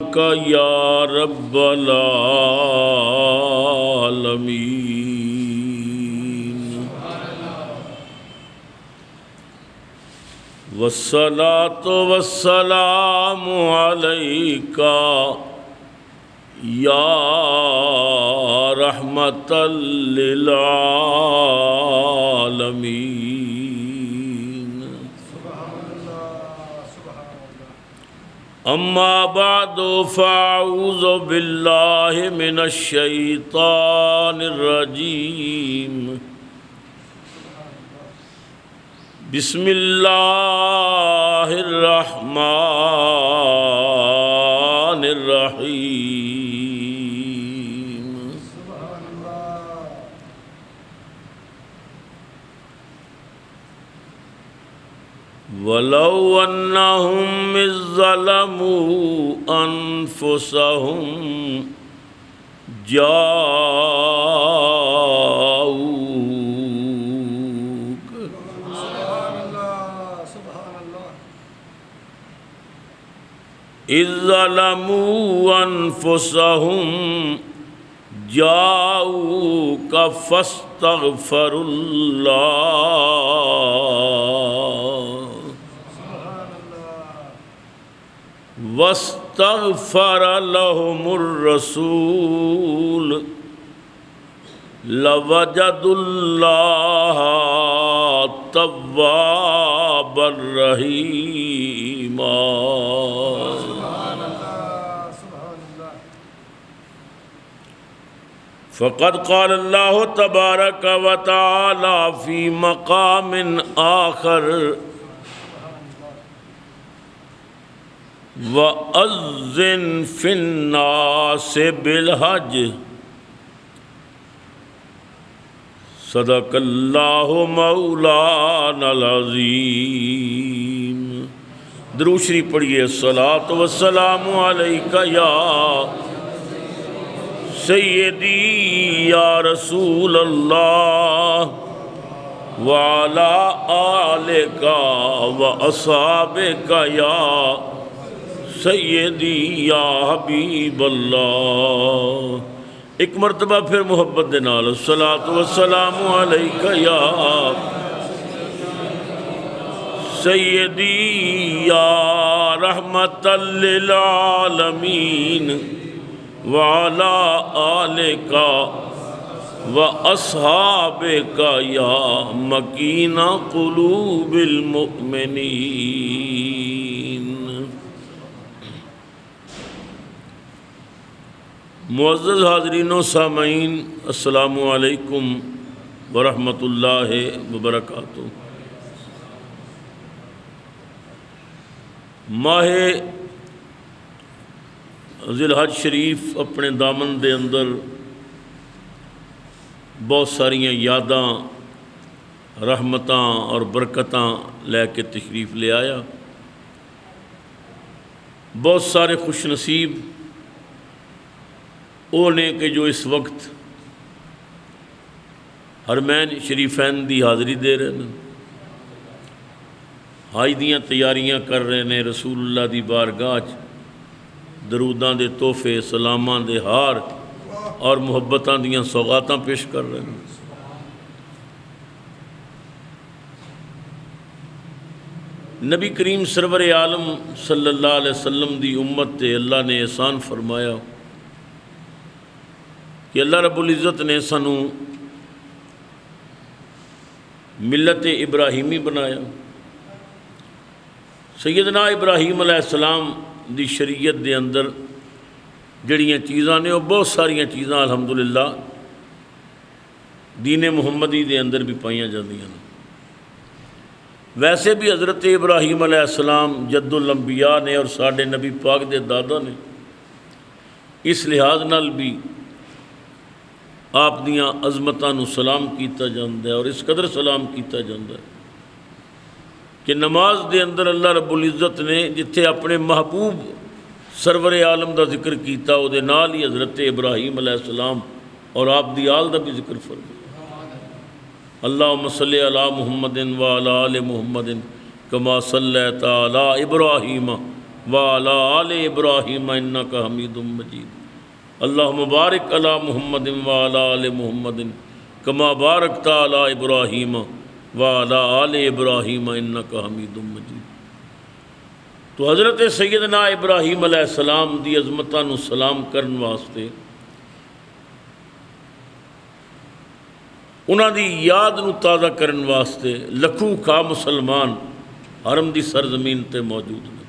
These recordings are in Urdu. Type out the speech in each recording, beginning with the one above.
بك يا رب العالمين. والصلاة والسلام عليك يا رحمة للعالمين. أما بعد فأعوذ بالله من الشيطان الرجيم. بسم الله الرحمن الرحيم. ولو أنهم إذ ظلموا أنفسهم جاءوك إذ ظلموا أنفسهم جاءوك فاستغفروا الله واستغفر لهم الرسول لوجدوا الله توابا رحيما. فقد قال الله تبارك وتعالى في مقام آخر وَأَذِّن فِي النَّاسِ بِالْحَجِّ. صدق اللہ مولانا العظیم. درود شریف پڑھیے. الصلاۃ والسلام علیک یا سیدی یا رسول اللہ وعلی آلک واصحابک یا سیدی یا حبیب اللہ. ایک مرتبہ پھر محبت دے نال الصلاۃ والسلام علیک یا سیدی یا رحمت للعالمین وعلی آلک واصحابک یا مکین قلوب المؤمنین. معزز حاضرین و سامعین، السلام علیکم ورحمۃ اللہ وبرکاتہ. ماہ ذی الحج شریف اپنے دامن دے اندر بہت ساریاں یاداں، رحمتاں اور برکتاں لے کے تشریف لے آیا. بہت سارے خوش نصیب وہ نے کہ جو اس وقت حرمین شریفین دی حاضری دے رہے ہیں، حج دیاں تیاریاں کر رہے ہیں، رسول اللہ دی بارگاہ دروداں دے تحفے، سلاماں دے ہار اور محبتاں دیاں سوغاتاں پیش کر رہے ہیں. نبی کریم سرور عالم صلی اللہ علیہ وسلم دی امت تے اللہ نے احسان فرمایا کہ اللہ رب العزت نے سانو ملت ابراہیمی بنایا. سیدنا ابراہیم علیہ السلام دی شریعت دے اندر جڑیاں چیزاں نے وہ بہت ساریاں چیزاں الحمدللہ دین محمدی دے اندر بھی پائیاں جاندیاں نے. ویسے بھی حضرت ابراہیم علیہ السلام جد الانبیاء نے اور ساڈے نبی پاک دے دادا نے. اس لحاظ نال بھی آپ دیاں عظمتاں نو سلام کیتا جاندا ہے، اور اس قدر سلام کیتا جاندا ہے کہ نماز دے اندر اللہ رب العزت نے جتھے اپنے محبوب سرور عالم دا ذکر کیتا او دے نال ہی حضرت ابراہیم علیہ السلام اور آپ دی آل دا بھی ذکر فرمایا. اللہم صلی علی محمد وعلی آل محمد کما صلیت علی ابراہیم وعلی آل ابراہیم انک حمید مجید اللہم بارک علی محمد وعلی آل محمد کما بارکت علی ابراہیم وعلی آل ابراہیم انک حمید مجید۔ تو حضرت سیدنا ابراہیم علیہ السلام دی عظمتاں نو سلام کرن واسطے، انہاں دی یاد نو تازہ کرن واسطے لکھوں کا مسلمان حرم دی سرزمین تے موجود نے۔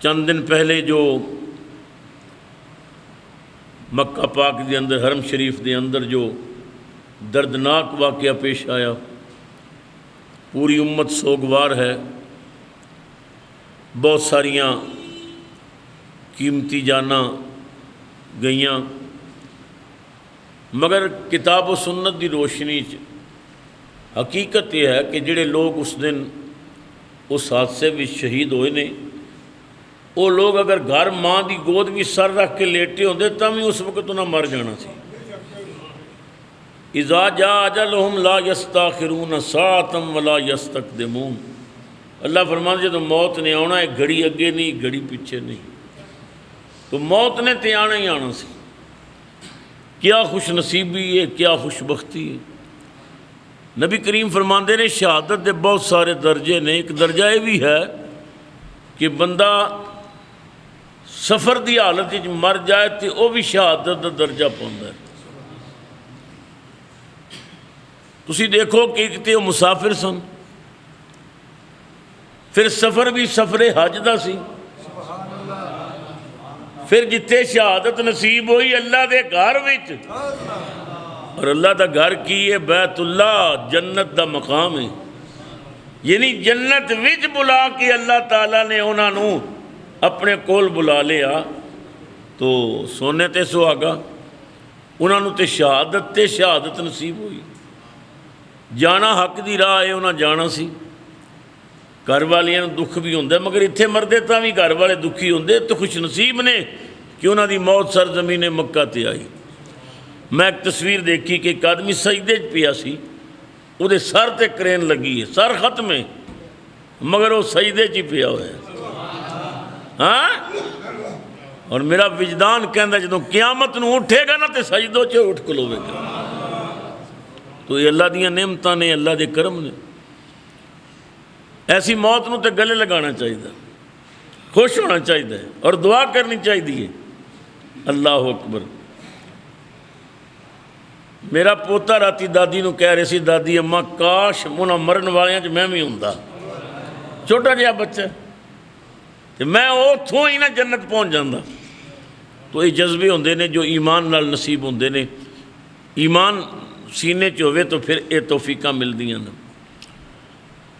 چند دن پہلے جو مکہ پاک دے اندر، حرم شریف دے اندر جو دردناک واقعہ پیش آیا، پوری امت سوگوار ہے، بہت ساریاں قیمتی جاناں گئیاں، مگر کتاب و سنت دی روشنی حقیقت یہ ہے کہ جڑے لوگ اس دن اس حادثے میں شہید ہوئے نے، وہ لوگ اگر گھر ماں دی گود بھی سر رکھ کے لیٹے ہوندے تاں بھی اس وقت انہاں مر جانا سی۔ اذا جاء اجلہم لا یستاخرون ساعۃ ولا یستقدمون، اللہ فرماتا جب موت نے آنا ہے، گھڑی اگے نہیں گھڑی پیچھے نہیں، تو موت نے تے آنا ہی آنا سی۔ کیا خوش نصیبی ہے، کیا خوش بختی ہے۔ نبی کریم فرماندے نے شہادت دے بہت سارے درجے نے، ایک درجہ یہ بھی ہے کہ بندہ سفر دی حالت وچ مر جائے تو وہ بھی شہادت دا درجہ پاؤندا ہے۔ تسی دیکھو کہ ایک تے وہ مسافر سن، پھر سفر بھی سفر حج دا سی، پھر جتھے شہادت نصیب ہوئی اللہ دے گھر وچ، اور اللہ دا گھر کی ہے بیت اللہ، جنت دا مقام ہے، یعنی جنت وچ بلا کے اللہ تعالیٰ نے انہاں نو اپنے کول بلا لیا، تو سونے تے سہاگا انہاں نو تے شہادت نصیب ہوئی۔ جانا حق دی راہ ہے، انہاں جانا سی، گھر والیاں دکھ بھی ہوندے، مگر اتھے مردے تاں بھی گھر والے دکھی ہوندے، تو خوش نصیب نے کہ انہاں دی موت سرزمین مکہ تے آئی۔ میں ایک تصویر دیکھی کہ ایک آدمی سجدے چ پیا سی، وہ دے سر تے کرین لگی ہے، سر ختم ہے، مگر وہ سجدے چ پیا ہوا ہے۔ ہاں، اور میرا وجدان کہندا جدوں قیامت نو اٹھے گا نا تے سجدوں چ اٹھ کھلوے گا۔ تو یہ اللہ دیاں نعمتاں نے، اللہ دے کرم نے۔ ایسی موت نو تے گلے لگانا چاہیے، خوش ہونا چاہیے اور دعا کرنی چاہیے۔ اللہ اکبر۔ میرا پوتا راتی دادی نو کہہ رہے سی، دادی اماں کاش انہاں مرن والیاں میں بھی ہوندا، چھوٹا جہا بچہ، کہ میں اتھوں ہی نہ جنت پہنچ جاندہ۔ تو یہ جذبے ہوندے نے جو ایمان نال نصیب ہوندے نے، ایمان سینے چ ہوئے تو پھر یہ توفیقاں ملدیاں نے۔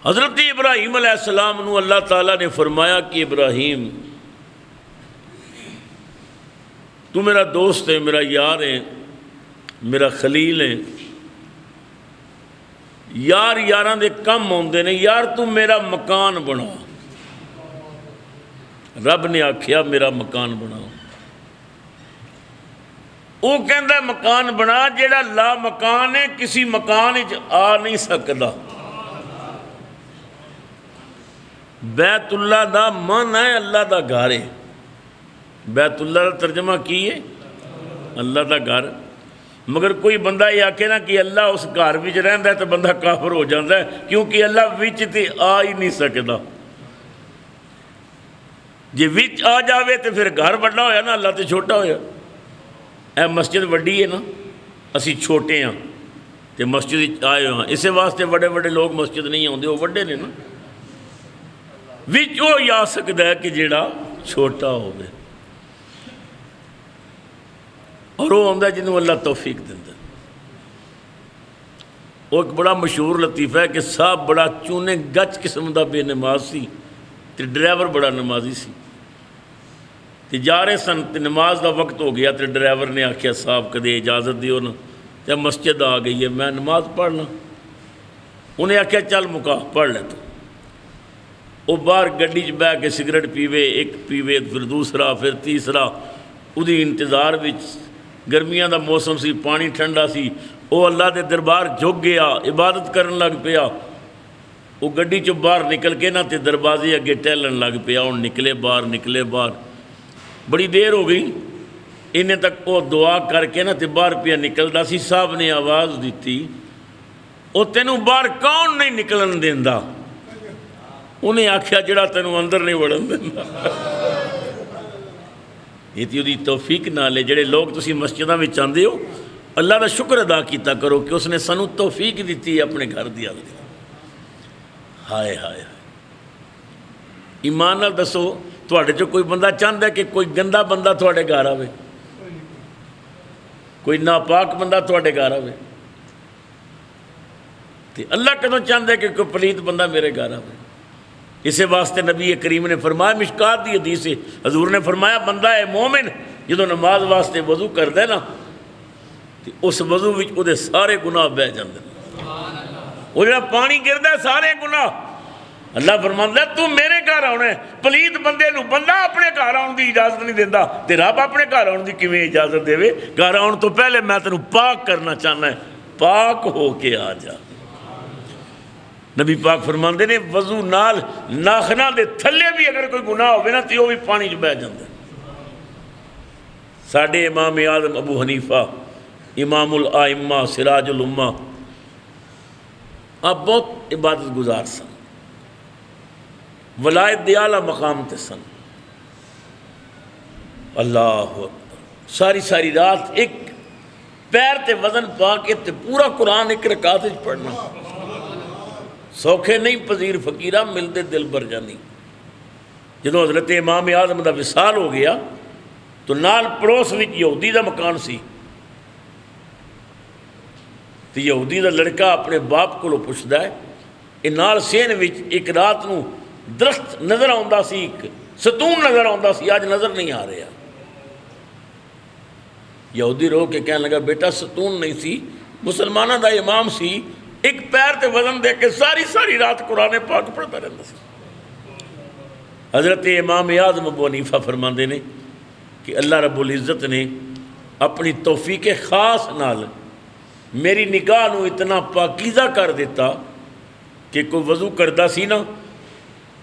حضرت ابراہیم علیہ السلام نو اللہ تعالیٰ نے فرمایا کہ ابراہیم تو میرا دوست ہے، میرا یار ہے، میرا خلیل ہے، یار یاراں دے کم ہوندے نے، یار تو میرا مکان بنا۔ رب نے آکھیا میرا مکان بناؤ، وہ کہندا ہے مکان بنا جیڑا لا مکان ہے، کسی مکان وچ آ نہیں سکدا۔ بیت اللہ دا من ہے اللہ دا گھر ہے۔ بیت اللہ دا ترجمہ کی ہے اللہ دا گھر، مگر کوئی بندہ یہ آکھے نا کہ اللہ اس گھر وچ رہندا ہے تو بندہ کافر ہو جاتا ہے، کیونکہ اللہ وچ تے آ ہی نہیں سکدا۔ جی وچ آ جاوے تو پھر گھر بڑا ہویا نا، اللہ تے چھوٹا ہویا۔ اے مسجد وڈی ہے نا، اسی چھوٹے ہاں تے مسجد آئے ہاں، اسے واسطے بڑے بڑے لوگ مسجد نہیں آتے، وہ وڈے نے نا، وچ وہ آ سکتا ہے کہ جیڑا چھوٹا ہوگا، اور وہ آتا ہے جنہوں اللہ توفیق دیتا ہے۔ وہ ایک بڑا مشہور لطیفہ ہے کہ صاحب بڑا چونے گچ قسم دا بے نماز سی تے ڈرائیور بڑا نمازی سی، تے جا رہے سن تے نماز دا وقت ہو گیا تے ڈرائیور نے آکھیا صاحب کدے اجازت دیو نا، تے مسجد آ گئی ہے میں نماز پڑھنا۔ انہیں آکھیا چل مکا پڑھ لے تو۔ وہ باہر گڈی چ بہ کے سگریٹ پیوے، ایک پیوے پھر دوسرا پھر تیسرا، وہی انتظار وچ، گرمیاں دا موسم سی، پانی ٹھنڈا سی، وہ اللہ دے دربار جھک گیا، عبادت کرن لگ پیا۔ وہ گڈی چوں باہر نکل کے نا تے دروازے اگے ٹہلن لگ پیا، ہن نکلے باہر، بڑی دیر ہو گئی، انہیں تک وہ دعا کر کے نا تے باہر پیا نکلدا سی۔ صاحب نے آواز دیتی، وہ تینوں باہر کون نہیں نکلن دیندا؟ انہیں آکھیا جڑا تینوں اندر نہیں وڑن دیندا۔ یہ تی دی توفیق نال ہے۔ جڑے لوگ تسی مسجداں وچ آندے ہو، اللہ دا شکر ادا کیتا کرو کہ اس نے سانوں توفیق دیتی ہے اپنے گھر دی آل دی۔ ہائے ہائے ایمان نال دسو، تواڈے چوں کوئی بندہ چاہندا ہے کہ کوئی گندا بندہ تواڈے گھر آوے؟ کوئی ناپاک بندہ تواڈے گھر آوے؟ تے اللہ کدوں چاہندا ہے کہ کوئی پلیت بندہ میرے گھر آوے؟ اسے واسطے نبی کریم نے فرمایا، مشکات دی حدیث ہے، حضور نے فرمایا بندہ ہے مومن جدوں نماز واسطے وضو کردا ہے نا تے اس وضو وچ او دے سارے گناہ بہ جاندے ہیں۔ وہ جڑا پانی گردا ہے سارے گناہ، اللہ فرماندا ہے تو میرے گھر آنا ہے۔ پلیت بندے نو بندہ اپنے گھر آن دی اجازت نہیں دیندا تے رب اپنے گھر آن دی کیویں اجازت دے؟ گھر آن تو پہلے میں تینوں پاک کرنا چاہنا ہے، پاک ہو کے آ جا۔ نبی پاک فرماندے نے وضو نال ناخناں دے تھلے بھی اگر کوئی گناہ ہوے نا تے وہ بھی پانی چ بہ جاندا ہے۔ ساڈے امام اعظم ابو حنیفہ امام الائمہ سراج الامہ آپ بہت عبادت گزار سن، ولایت دی اعلیٰ مقام تے سن۔ اللہ اکبر، ساری رات ایک پیر تے وزن پا کے تے پورا قرآن ایک رکعت وچ پڑھنا سوکھے نہیں پذیر فقیرہ ملتے دل بر جانی۔ جدوں حضرت امام اعظم دا وصال ہو گیا تو نال پڑوس وچ یہودی دا مکان سی، تو یہودی دا لڑکا اپنے باپ کو پوچھدا ہے، یہ نال سین وچ ایک رات نو درخت نظر آندا سی، ایک ستون نظر آندا سی، آج نظر نہیں آ رہا۔ یہودی رو کے کہنے لگا بیٹا ستون نہیں سی، مسلمانہ دا امام سی، ایک پیر تے وزن دے کے ساری رات قرآن پاک پڑھتا رہتا سی۔ حضرت امام اعظم ابو حنیفہ فرماندے نے کہ اللہ رب العزت نے اپنی توفیق خاص نال میری نگاہ نو اتنا پاکیزہ کر دیتا کہ کوئی وضو کردا سی نا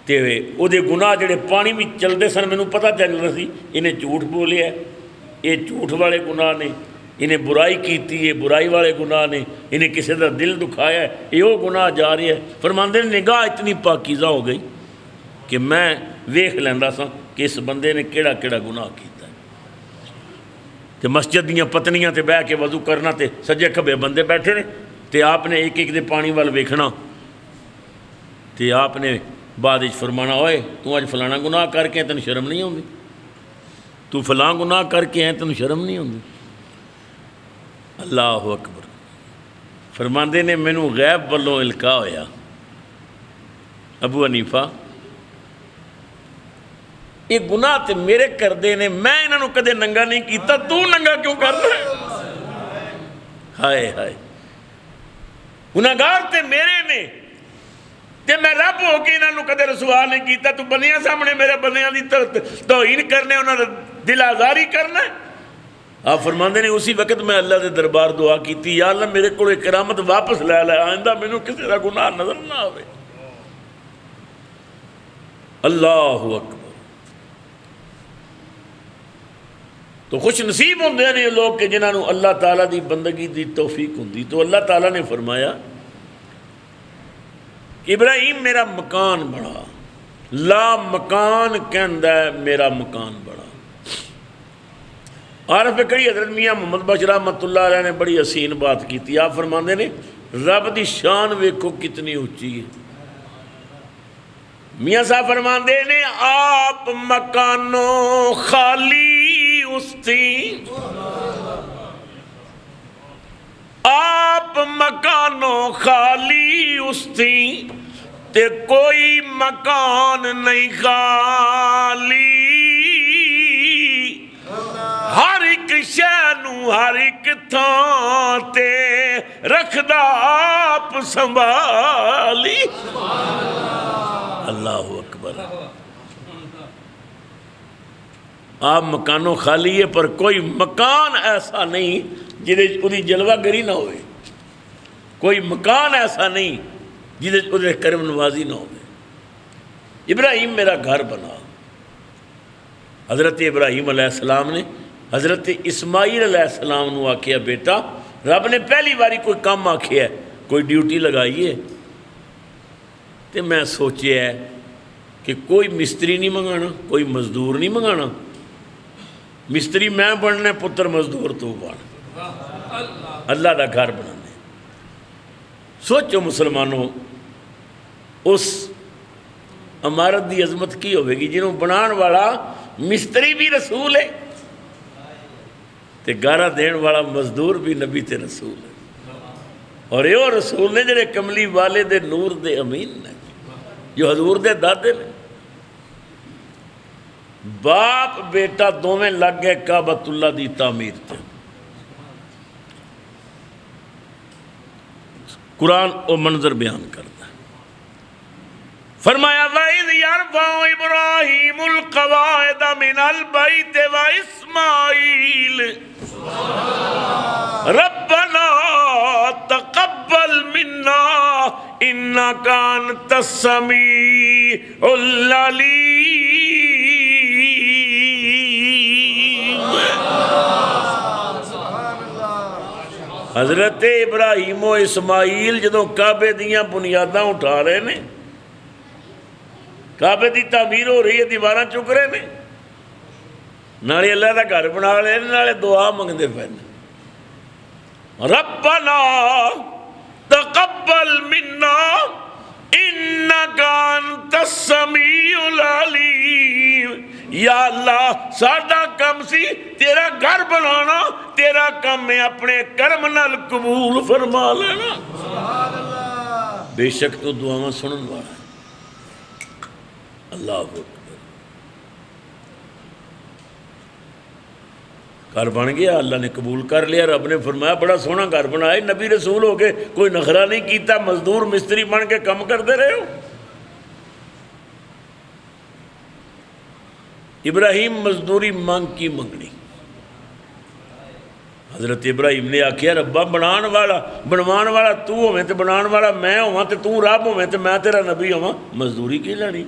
تے او دے گناہ جڑے پانی میں چلدے سن مینوں پتہ چل رہا سی انہیں جھوٹ بولیا ہے، یہ جھوٹ والے گناہ نے، انہیں برائی کیتی ہے برائی والے گناہ نے، انہیں کسی دا دل دکھایا ہے یہ وہ گناہ جا رہی ہے۔ فرماندے نے نگاہ اتنی پاکیزہ ہو گئی کہ میں ویکھ لیندا سا کہ اس بندے نے کیڑا گناہ کیتا ہے۔ تے مسجد دیاں پتنیاں تے بہ کے وضو کرنا تے سجے کھبے بندے بیٹھے نے تے آپ نے ایک دے پانی وال ویکھنا تے آپ نے بعد وچ فرمانا اوئے تو اج فلانا گناہ کر کے تینوں شرم نہیں آندی؟ تو فلاں گناہ کر کے ہیں تینوں شرم نہیں آندی؟ اللہ اکبر۔ فرماندے نے مینوں غیب والوں القا ہویا، ابو حنیفہ یہ گناہ تے میرے کردے نے، میں انہاں نوں کدے ننگا نہیں کیتا، تو ننگا کیوں کر رہا ہے؟ ہائے گناہگار تے میرے نے تے میں رب ہو کے انہاں نوں کدے رسوا نہیں کیتا، تو بندیاں سامنے میرے بندیاں دی توہین کرنے، انہاں دا دل آزاری کرنا ہے۔ آپ فرماندے نے اسی وقت میں اللہ دے دربار دعا کیتی، یا اللہ میرے کو کرامت واپس لے لے، آئندہ مینوں کسی دا گناہ نظر نہ آوے۔ اللہ اکبر۔ تو خوش نصیب ہوندے نے لوگ کہ جنہاں نوں اللہ تعالیٰ دی بندگی دی توفیق ہوندی۔ تو اللہ تعالیٰ نے فرمایا کہ ابراہیم میرا مکان بڑا، لا مکان کہندا ہے میرا مکان بڑا۔ عارف کڑی حضرت میاں محمد بشیر رحمۃ اللہ علیہ نے بڑی حسین بات کی تھی۔ آپ فرماندے نے رب دی شان ویکھو کتنی اونچی ہے۔ میاں صاحب فرماندے نے آپ مکانوں خالی استی، آپ مکانوں خالی استی تے کوئی مکان نہیں خالی، ہر ایک شے نوں ہر ایک تھان تے رکھدا آپ سنبھالی۔ اللہ اکبر۔ آپ مکانوں خالی ہے پر کوئی مکان ایسا نہیں جہدے دی جلوہ گری نہ ہوئے، کوئی مکان ایسا نہیں جہدے کرم نوازی نہ ہو۔ ابراہیم میرا گھر بنا۔ حضرت ابراہیم علیہ السلام نے حضرت اسماعیل علیہ السلام نے آکھیا بیٹا رب نے پہلی باری کوئی کام آکھیا ہے، کوئی ڈیوٹی لگائی ہے، تو میں سوچیا ہے کہ کوئی مستری نہیں منگانا، کوئی مزدور نہیں منگانا، مستری میں بننا، پتر مزدور تو بن، اللہ کا گھر بنانا۔ سوچو مسلمانوں، اس عمارت دی عظمت کی ہوئے گی جنہوں بنان والا مستری بھی رسول ہے تے گارہ دین والا مزدور بھی نبی تے رسول ہے، اور یہ رسول نے جنہیں کملی والے دے نور دے امین نے، جو حضور دے دادے نے۔ باپ بیٹا دوویں لگ گئے کعبۃ اللہ دی تعمیر تے۔ قرآن او منظر بیان کرتا ہے، فرمایا وَإِذْ يَرْفَعُ إِبْرَاهِيمُ الْقَوَاعِدَ مِنَ الْبَيْتِ وَإِسْمَاعِيلُ رَبَّنَا تَقَبَّلْ مِنَّا إِنَّكَ أَنْتَ السَّمِيعُ الْعَلِيمُ۔ حضرت ابراہیم و اسماعیل جدوں کعبے دیاں بنیاداں اٹھا رہے نے، کعبے دی تعمیر ہو رہی ہے، دیواراں چک رہے نے، نالے اللہ دا گھر بنا رہے نے، نالے دعا منگدے پے نے۔ ربنا تقبل منا انک انت السمیع العلیم۔ یا اللہ ساڈا کم سی تیرا گھر بنانا، تیرا کم ہے اپنے کرم نال قبول فرما لینا۔ بے شک تو دعاواں سنن والا ہے۔ اللہ اکبر۔ گھر بن گیا، اللہ نے قبول کر لیا، رب نے فرمایا بڑا سونا گھر بنایا، نبی رسول ہو کے کوئی نخرہ نہیں کیتا، مزدور مستری بن کے کم کرتے رہے ہو۔ ابراہیم مزدوری مانگ کی منگنی۔ حضرت ابراہیم نے آکھیا ربا بنوان والا تو ہوئے تے بنان والا میں ہوا تے تو رب ہوئے تے میں تیرا نبی ہوا، مزدوری کی لینی؟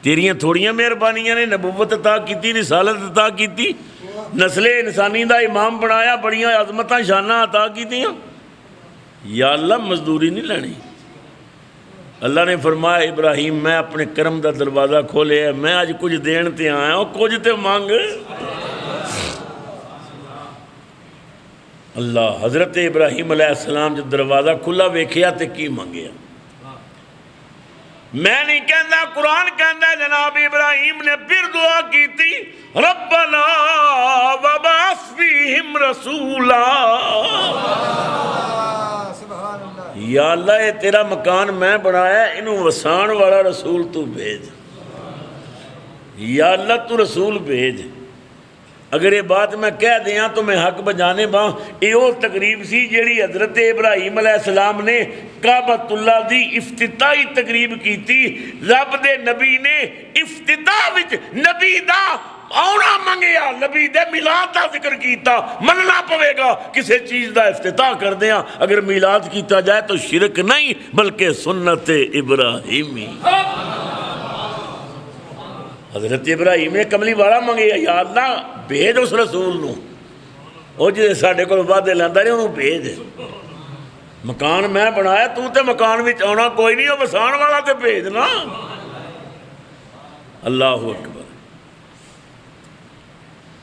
تیریاں تھوڑیاں مہربانیاں نے نبوت عطا کیتی، رسالت عطا کیتی، نسل انسانی دا امام بنایا، بڑیاں عظمتاں شاناں عطا کیتیاں، یا اللہ مزدوری نہیں لینی۔ اللہ نے فرمایا ابراہیم میں اپنے کرم دا دروازہ کھولے ہے، میں آج کچھ دین تے آیا ہوں، کچھ تے مانگ۔ اللہ حضرت ابراہیم علیہ السلام جو دروازہ کھلا ویکھیا تے کی مانگیا؟ میں نہیں کہندا، قرآن کہندا ہے جناب ابراہیم نے پھر دعا کی تھی ربنا وبعث فیہم رسولا۔ یا اللہ یہ تیرا مکان میں بنایا، انہوں وسان والا رسول تو بھیج، یا اللہ تو رسول بھیج۔ اگر یہ بات میں کہہ دیاں تو میں حق بجانے باں، یہ وہ تقریب سی جیڑی حضرت ابراہیم علیہ السلام نے کعبۃ اللہ دی افتتاحی تقریب کی تھی۔ رب دے نبی نے افتتاح وچ نبی دا آنا منگیا، نبی دے میلاد دا ذکر کیتا، مننا پوے گا کسی چیز دا افتتاح کر دیاں اگر میلاد کیتا جائے تو شرک نہیں بلکہ سنت ابراہیمی۔ حضرت ابراہیم نے کملی والا منگیا، یا اللہ بھیج اس رسول نو، وہ جی ساڈے کول وعدے لیندا نہیں انہوں بھیج۔ مکان میں بنایا، تو تے مکان وچ آنا کوئی نہیں، وہ وسان والا تے بھیجنا۔ اللہ اکبر۔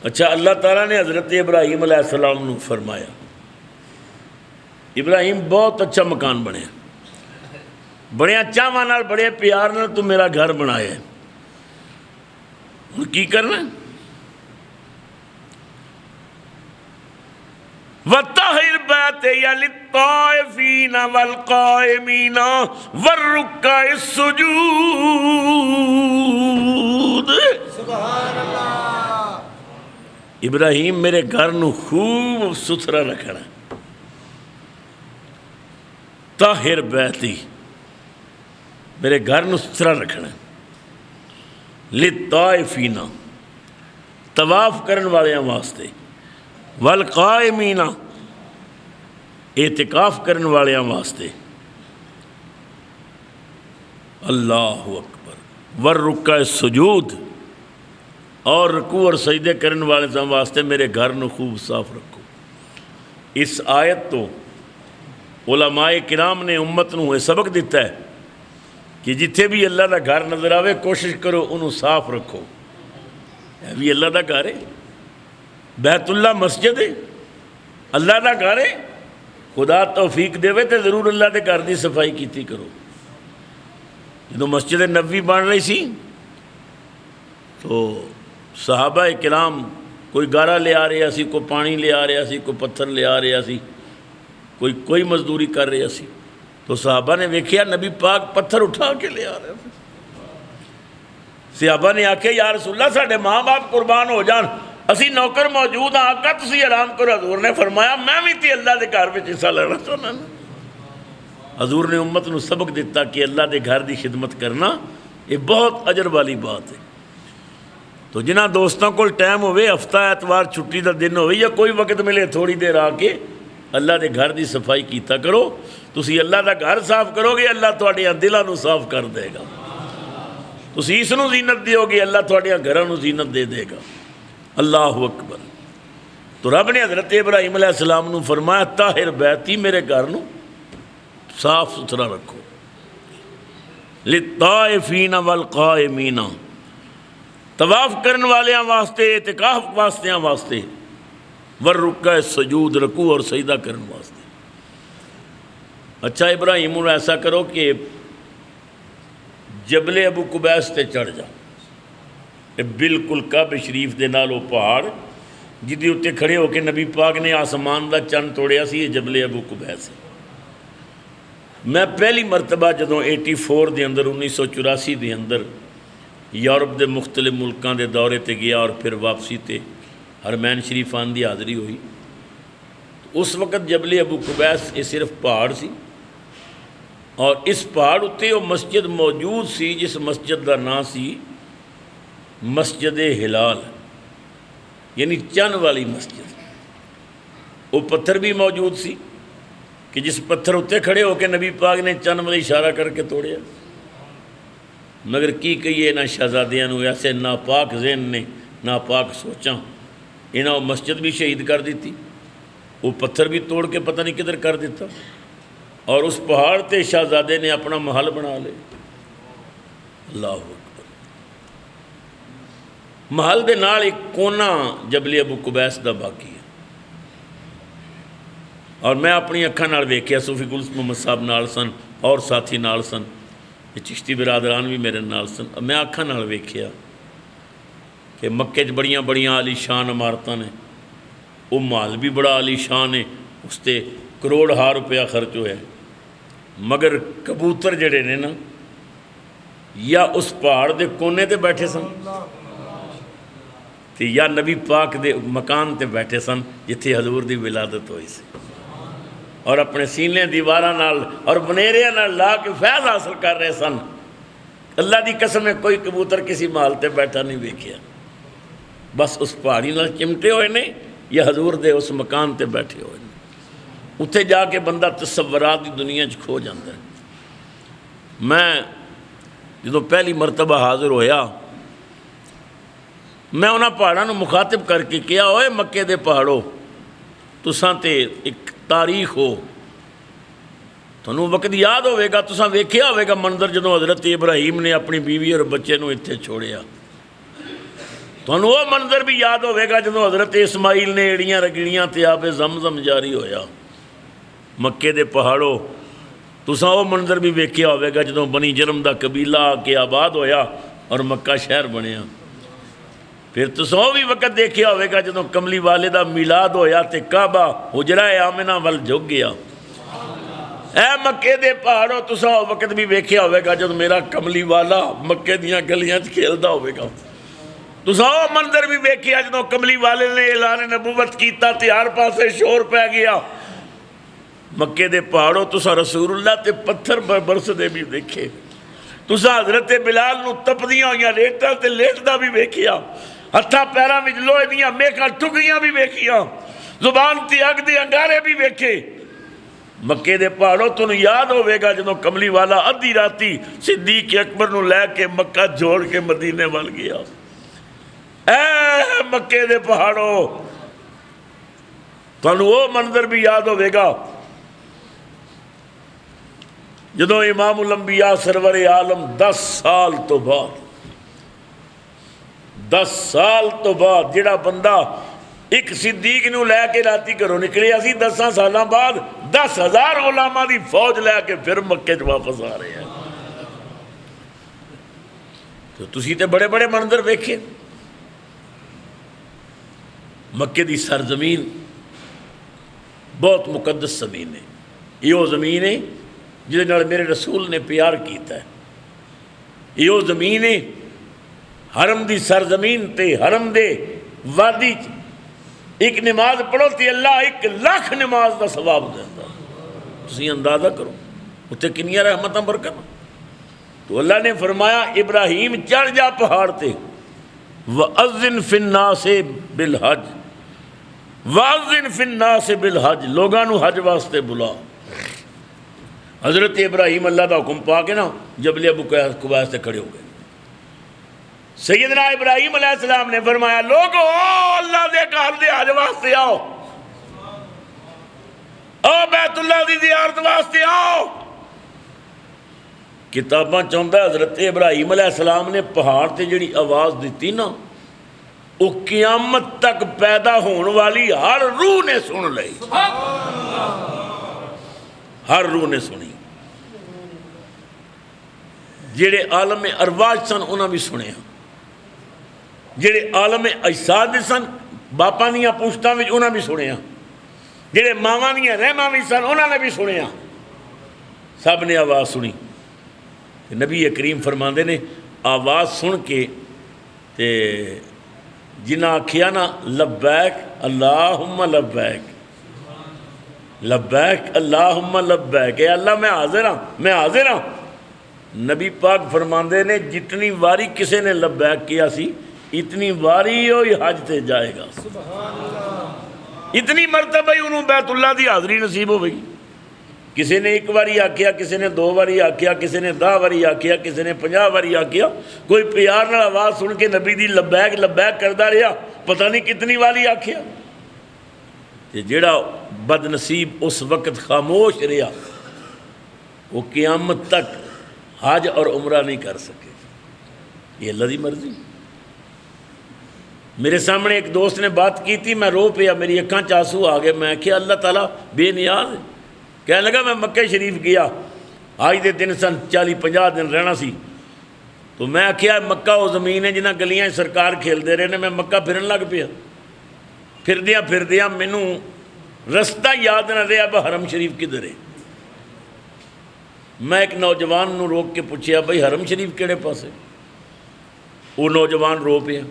اچھا اللہ تعالیٰ نے حضرت ابراہیم علیہ السلام نو فرمایا ابراہیم بہت اچھا مکان بنیا، بڑے چاواں نال بڑے پیار نال تو میرا گھر بنایا ہے، ہن کی کرنا؟ وَطَّهِرْ بَيْتِيَ لِلطَّائِفِينَ وَالْقَائِمِينَ وَالرُّكَّعِ السُّجُودِ۔ سبحان اللہ۔ ابراہیم میرے گھر نو خوب ستھرا رکھنا، طاہر بیتی، میرے گھر نو ستھرا رکھنا، للطائفین طواف کرن والیاں واسطے، والقائمین اعتکاف کرن والیاں واسطے، اللہ اکبر والرکع سجود، اور رکوع اور سجدے کرنے والے واسطے میرے گھر نو خوب صاف رکھو۔ اس آیت تو علماء کرام نے امت نو یہ سبق دیتا ہے کہ جتھے بھی اللہ دا گھر نظر آوے کوشش کرو انہوں صاف رکھو۔ یہ بھی اللہ دا گھر ہے، بیت اللہ مسجد ہے، اللہ دا گھر ہے، خدا توفیق دے تو ضرور اللہ دے گھر دی صفائی کیتی کرو۔ جدو مسجد نبوی بن رہی سی تو صحابہ کرام کوئی گارا لے آ رہا سی، کوئی پانی لے آ رہا سی، کوئی پتھر لے آ رہا سی، کوئی مزدوری کر رہا سی، تو صحابہ نے ویکھیا نبی پاک پتھر اٹھا کے لے آ رہے ہیں۔ صحابہ نے آکھیا یا رسول اللہ ساڈے ماں باپ قربان ہو جان، اسی نوکر موجود ہاں، آقا تسی آرام کرو۔ حضور نے فرمایا میں بھی تے اللہ دے گھر وچ حصہ لینا چاہنا۔ حضور نے امت نو سبق دیتا کہ اللہ دے گھر دی خدمت کرنا یہ بہت اجر والی بات ہے۔ تو جنہ دوستوں کو ٹائم ہوئے، ہفتہ اتوار چھٹی دا دن ہوئے یا کوئی وقت ملے، تھوڑی دیر آ کے اللہ دے گھر دی صفائی کیتا کرو۔ تسی اللہ دا گھر صاف کرو گے، اللہ تہاڈیاں دلاں نو صاف کر دے گا۔ تسی اس نو زینت دیو گے، اللہ تہاڈیاں گھراں نو زینت دے دے گا۔ اللہ اکبر۔ تو رب نے حضرت ابراہیم علیہ السلام نو فرمایا طاہر بیتی، میرے گھر نو صاف ستھرا رکھو۔ للطائفین والقائمین، طواف کرن والیاں واسطے، اعتکاف واسطیاں واسطے، والرکع سجود، رکوع اور سجدہ کرن واسطے۔ اچھا ابراہیم انہوں ایسا کرو کہ جبل ابو قبیس تے چڑھ جاؤ، بالکل کعبہ شریف دے نال وہ پہاڑ جدی اتنے کھڑے ہو کے نبی پاک نے آسمان دا چند توڑیا سی، یہ جبل ابو قبیس ہے۔ میں پہلی مرتبہ جدوں 84 دے اندر 1984 دے اندر یورپ دے مختلف ملکاں دے دورے تے گیا اور پھر واپسی تے حرمین شریفان دی حاضری ہوئی، اس وقت جبل ابو قبیس یہ صرف پہاڑ سی، اور اس پہاڑ اتنے وہ مسجد موجود سی جس مسجد کا نام سی مسجد ہلال، یعنی چن والی مسجد۔ وہ پتھر بھی موجود سی کہ جس پتھر اتنے کھڑے ہو کے نبی پاک نے چن والی اشارہ کر کے توڑیا۔ مگر کی کہیے نہ شہزادیاں نو ایسے ناپاک ذہن نے، ناپاک سوچاں، انہاں وہ مسجد بھی شہید کر دیتی، وہ پتھر بھی توڑ کے پتہ نہیں کدھر کر دیتا، اور اس پہاڑ تے شہزادے نے اپنا محل بنا لے۔ اللہ اکبر۔ محل دے نال ایک کونا جبل ابو قبیس دا باقی ہے، اور میں اپنی اکھاں نال ویکھیا، صوفی گل محمد صاحب نال سن اور ساتھی نال سن، یہ چشتی برادران بھی میرے نال سن، میں اکھاں نال ویکھیا کہ مکے چ بڑیاں بڑیاں عالی شان عمارتاں نے، وہ محل بھی بڑا عالی شان ہے، اس تے کروڑ ہا روپیہ خرچ ہویا ہے، مگر کبوتر جڑے نے نا یا اس پہاڑ دے کونے تے بیٹھے سن تے یا نبی پاک دے مکان تے بیٹھے سن جتھے حضور دی ولادت ہوئی سی، اور اپنے سینے دیواراں نال اور بنیریاں نال لا کے فیض حاصل کر رہے سن۔ اللہ دی قسم ہے کوئی کبوتر کسی محل تے بیٹھا نہیں ویکھیا، بس اس پہاڑی نال چمٹے ہوئے نے یا حضور دے اس مکان تے بیٹھے ہوئے نے۔ اتھے جا کے بندہ تصورات دی دنیا چ کھو جاندہ ہے۔ میں جدوں پہلی مرتبہ حاضر ہویا، میں انہاں پہاڑاں نو مخاطب کر کے کیا، اوئے مکے دے پہاڑو، تساں تے ایک تاریخ ہو، تھانوں وقت یاد ہوئے گا، تساں ویکھیا ہوئے گا منظر جدوں حضرت ابراہیم نے اپنی بیوی اور بچے نو اتھے چھوڑیا، تھانوں وہ منظر بھی یاد ہوئے گا جدوں حضرت اسماعیل نے ایڑیاں رگڑیاں تے آب زمزم جاری ہویا۔ مکے دے پہاڑوں تساں وہ منظر بھی ویکھیا ہوئے گا جدوں بنی جرم دا قبیلہ آ کے آباد ہویا اور مکہ شہر بنیا۔ پھر تساں وہ بھی وقت دیکھیا ہوئے گا جدوں کملی والے دا میلاد ہویا تے کعبہ حجرہ آمنہ ول جھک گیا۔ اے مکے دے پہاڑوں تساں وہ وقت بھی ویکھیا ہوئے گا جدوں میرا کملی والا مکے دیاں گلیاں چ کھیلدا ہوئے گا۔ تساں وہ منظر بھی ویکھیا جدوں کملی والے نے اعلان نبوت کیتا تے ہر پاسے شور پہ گیا۔ مکے دے پہاڑوں تساں رسول اللہ تے پتھر برسدے بھی دیکھے، تساں حضرت بلال نو تپدیاں ہوئیاں ریٹاں تے لیٹدا بھی ویکھیا، ہتھاں پیراں وچ لوہے دیاں میکھاں ٹکیاں بھی ویکھیاں، زبان تے اگ دے انگارے بھی ویکھے۔ مکے دے پہاڑوں تنوں یاد ہوئے گا جدوں کملی والا ادھی راتی صدیق اکبر نو لے کے مکہ جوڑ کے مدینے وال گیا۔ اے مکے دے پہاڑوں تنوں وہ منظر بھی یاد ہوئے گا جدوں امام الانبیاء سرور عالم 10 سال تو بعد جڑا بندہ ایک صدیق نو لے کے راتی گھروں نکلے اسی 10 سالاں بعد 10,000 علماء دی فوج لے کے پھر مکے چ واپس آ رہے ہیں۔ تو تسی تے بڑے بڑے منظر ویکھے۔ مکے دی سرزمین بہت مقدس زمین ہے، یہ وہ زمین ہے جس نال میرے رسول نے پیار کیتا ہے، یہ وہ زمین ہے حرم دی سرزمین تے حرم دے وادی چ ایک نماز پڑھو تے اللہ 1 لاکھ نماز دا ثواب دیتا۔ تسی اندازہ کرو اتنے کنیاں رحمتاں برکت۔ تو اللہ نے فرمایا ابراہیم چڑھ جا پہاڑ تے وَأَذِّن فِي النَّاسِ بِالْحَجِّ وَأَذِّن فِي النَّاسِ بِالْحَجِّ لوگاں نو حج واسطے بلا۔ حضرت ابراہیم اللہ دا حکم پا کے نا جبل ابو قبیس سے کھڑے ہو گئے۔ سیدنا ابراہیم علیہ السلام نے فرمایا لوگو اللہ دے گھر دے حج واسطے آؤ، بیت اللہ دی زیارت واسطے آؤ۔ کتاباں چاہتا حضرت ابراہیم علیہ السلام نے پہاڑ تے جڑی آواز دیتی نا وہ قیامت تک پیدا ہون والی ہر روح نے سن لئی، ہر روح نے سنی۔ جڑے عالم ارواح سن انہاں بھی سنے، جڑے عالم اجساد سن باپاں دیاں پوشتاں وچ انہاں بھی سنیا، جڑے ماواں دیاں رحماں وچ سن انہاں نے بھی سنیا، سب نے آواز سنی۔ نبی کریم فرماندے نے آواز سن کے تے جنہاں آکھیا نا لبیک اللہم لبیک لبیک اللہم لبیک، اے اللہ میں حاضر ہاں۔ نبی پاک فرماندے نے جتنی واری کسے نے لبیک کیا سی اتنی واری ہوئی حج تے جائے گا، اتنی مرتبہ ہی انہوں بیت اللہ دی حاضری نصیب ہو گئی۔ کسی نے 1 واری آکھیا، کسی نے 2 واری آکھیا، کسی نے 10 واری آکھیا، کسی نے 50 واری آکھیا، کوئی پیار نال آواز سن کے نبی دی لبیک لبیک کردا رہا، پتہ نہیں کتنی واری آکھیا۔ تے جڑا بد نصیب اس وقت خاموش رہا وہ قیامت تک حج اور عمرہ نہیں کر سکے، یہ اللہ دی مرضی۔ میرے سامنے ایک دوست نے بات کی تھی، میں رو پیا، میری اکھاں چ آنسو آ گئے۔ میں کہا اللہ تعالیٰ بے نیاز ہے۔ کہنے لگا میں مکہ شریف گیا، آج دے دن سن 40-50 دن رہنا سی، تو میں کیا مکہ وہ زمین ہے جنہ گلیاں سرکار کھیلتے رہے نے، میں مکہ پھرن لگ پیا، پھردیاں مینوں رستہ یاد نہ رہا بھئی حرم شریف کدھر ہے۔ میں ایک نوجوان نو روک کے پوچھیا بھئی حرم شریف کیڑے پاسے؟ وہ نوجوان رو پیا۔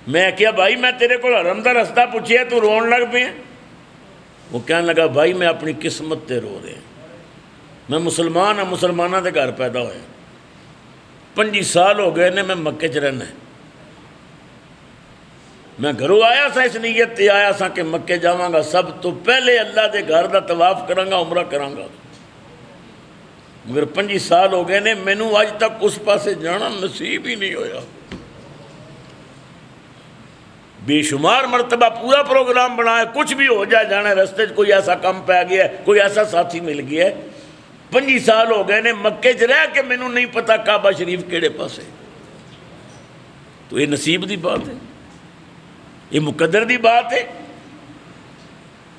میں کیا بھائی میں تیرے کو حرم دا رستہ پوچھیا تو رون لگ پیا؟ وہ کہنے لگا بھائی میں اپنی قسمت تے رو رہے ہیں، میں مسلمان ہوں، مسلمانوں دے گھر پیدا ہوئے، 25 سال ہو گئے نے میں مکے چ رہنا ہے۔ میں گھروں آیا سا اس نیت تے آیا سا کہ مکے جاواں گا، سب تو پہلے اللہ دے گھر دا طواف کراں گا، عمرہ کراں گا، مگر 25 سال ہو گئے نے مینوں اج تک اس پاسے جانا نصیب ہی نہیں ہویا۔ بے شمار مرتبہ پورا پروگرام بنایا، کچھ بھی ہو جائے جانا ہے، رستے کوئی ایسا کام پہ گیا ہے، کوئی ایسا ساتھی مل گیا ہے۔ 25 سال ہو گئے نے مکے چ رہ کے مینوں نہیں پتا کعبہ شریف کیڑے پاسے۔ تو یہ نصیب دی بات ہے، یہ مقدر دی بات ہے۔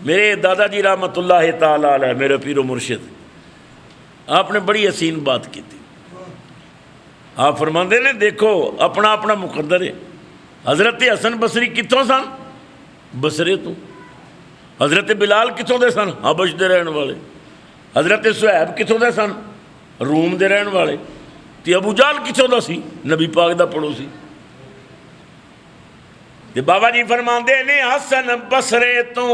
میرے دادا جی رحمت اللہ تعالی علیہ، میرے پیر و مرشد، آپ نے بڑی حسین بات کی تھی۔ آپ فرماندے نے دیکھو اپنا اپنا مقدر ہے۔ حضرت حسن بصری کتوں سن؟ بصرے تو۔ حضرت بلال کتوں دے سن؟ حبش دے رہن والے۔ حضرت صہیب کتوں دے سن؟ روم دے رہن والے۔ تے ابو جہل کتوں دا سی؟ نبی پاک دا پڑوسی۔ تے بابا جی فرماندے نے حسن بصرے تو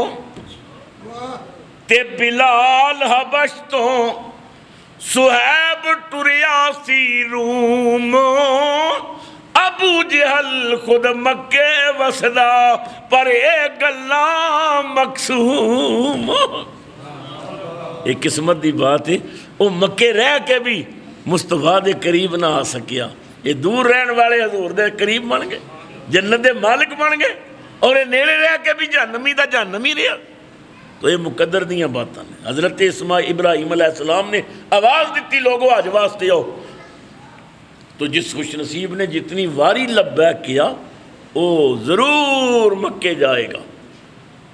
تے بلال حبش تو، صہیب ٹریا سی روم، ابو جہل خود مکے وسدا پر اے گلاں مقصوم۔ یہ قسمت دی بات ہے، وہ مکے رہ کے بھی مصطفیٰ دے قریب نہ آ سکیا، یہ دور رہن والے حضور دے قریب بن گئے، جنت دے مالک بن گئے، اور یہ نیڑے رہ کے بھی جہنمی دا جہنمی رہا۔ تو یہ مقدر دیاں باتاں نے۔ حضرت ابراہیم علیہ السلام نے آواز دیتی لوگوں آج واسطے آؤ، تو جس خوش نصیب نے جتنی واری لبیک کیا وہ ضرور مکے جائے گا،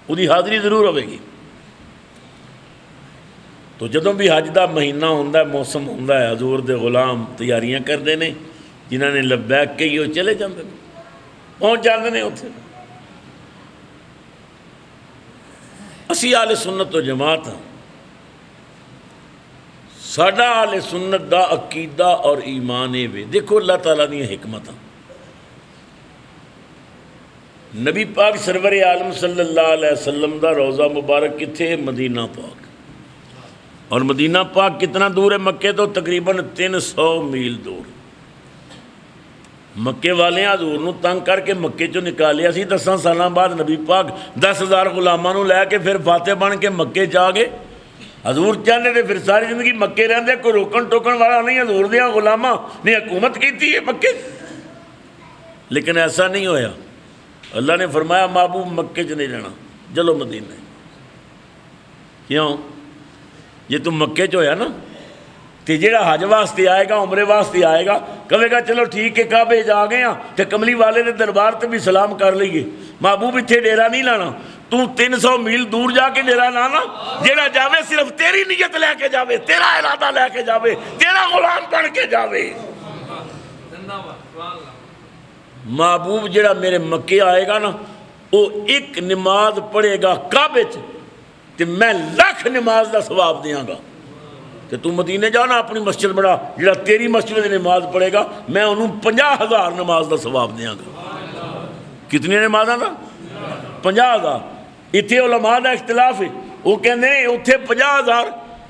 وہی حاضری ضرور ہوے گی۔ تو جدوں بھی حج دا مہینہ ہوندا ہے، موسم ہوندا ہے، حضور دے غلام تیاریاں کردے نے، جنہاں نے لبیک کہی وہ چلے جاندے نے، پہنچ جاندے نے اتھے۔ اسی اہل سنت و جماعت ہاں، ساڈا اہل سنت دا عقیدہ اور ایمان وے۔ دیکھو اللہ تعالیٰ دی حکمت، نبی پاک سرور عالم صلی اللہ علیہ وسلم دا روضہ مبارک کتھے؟ مدینہ پاک، اور مدینہ پاک کتنا دور ہے مکے تو؟ تقریباً 300 میل دور۔ مکے والے حضور نو تنگ کر کے مکے چوں نکالیا سی، 10 سالاں بعد نبی پاک 10,000 غلاماں نو لے کے پھر فاتح بن کے مکے جا گئے۔ حضور چاہتے تھے پھر ساری زندگی مکے رہندے، کوئی روکن ٹوکن والا نہیں، حضور دیاں غلاماں نے حکومت کیتی ہے مکے، لیکن ایسا نہیں ہویا۔ اللہ نے فرمایا محبوب مکے چ نہیں رہنا، چلو مدینہ۔ کیوں؟ یہ تم مکے چ ہویا نا، تو جہاں حج واسطے آئے گا، عمرے واسطے آئے گا، کہے گا چلو ٹھیک ہے کعبے جا گئے ہاں تو کملی والے دے دربار تے بھی سلام کر لئیے، محبوب اتنے ڈیرا نہیں لانا، تو 300 میل دور جا کے ڈیرا لانا، جہاں جاوے صرف تیری نیت لے کے جاوے، تیرا ارادہ لے کے جاوے، تیرا غلام بن کے جاوے۔ محبوب جڑا میرے مکے آئے گا نا، وہ ایک نماز پڑھے گا کعبے چ تو میں 1,00,000 نماز دا ثواب دیاں گا۔ کہ تو مدینے جا نا اپنی مسجد بڑا، جڑا تیری مسجد میں نماز پڑھے گا میں انہوں 50,000 نماز دا ثواب دیاں گا۔ کتنی نمازاں دا؟ 50,000۔ اتھے علماء دا اختلاف ہے، وہ کہندے ہیں اتھے 50,000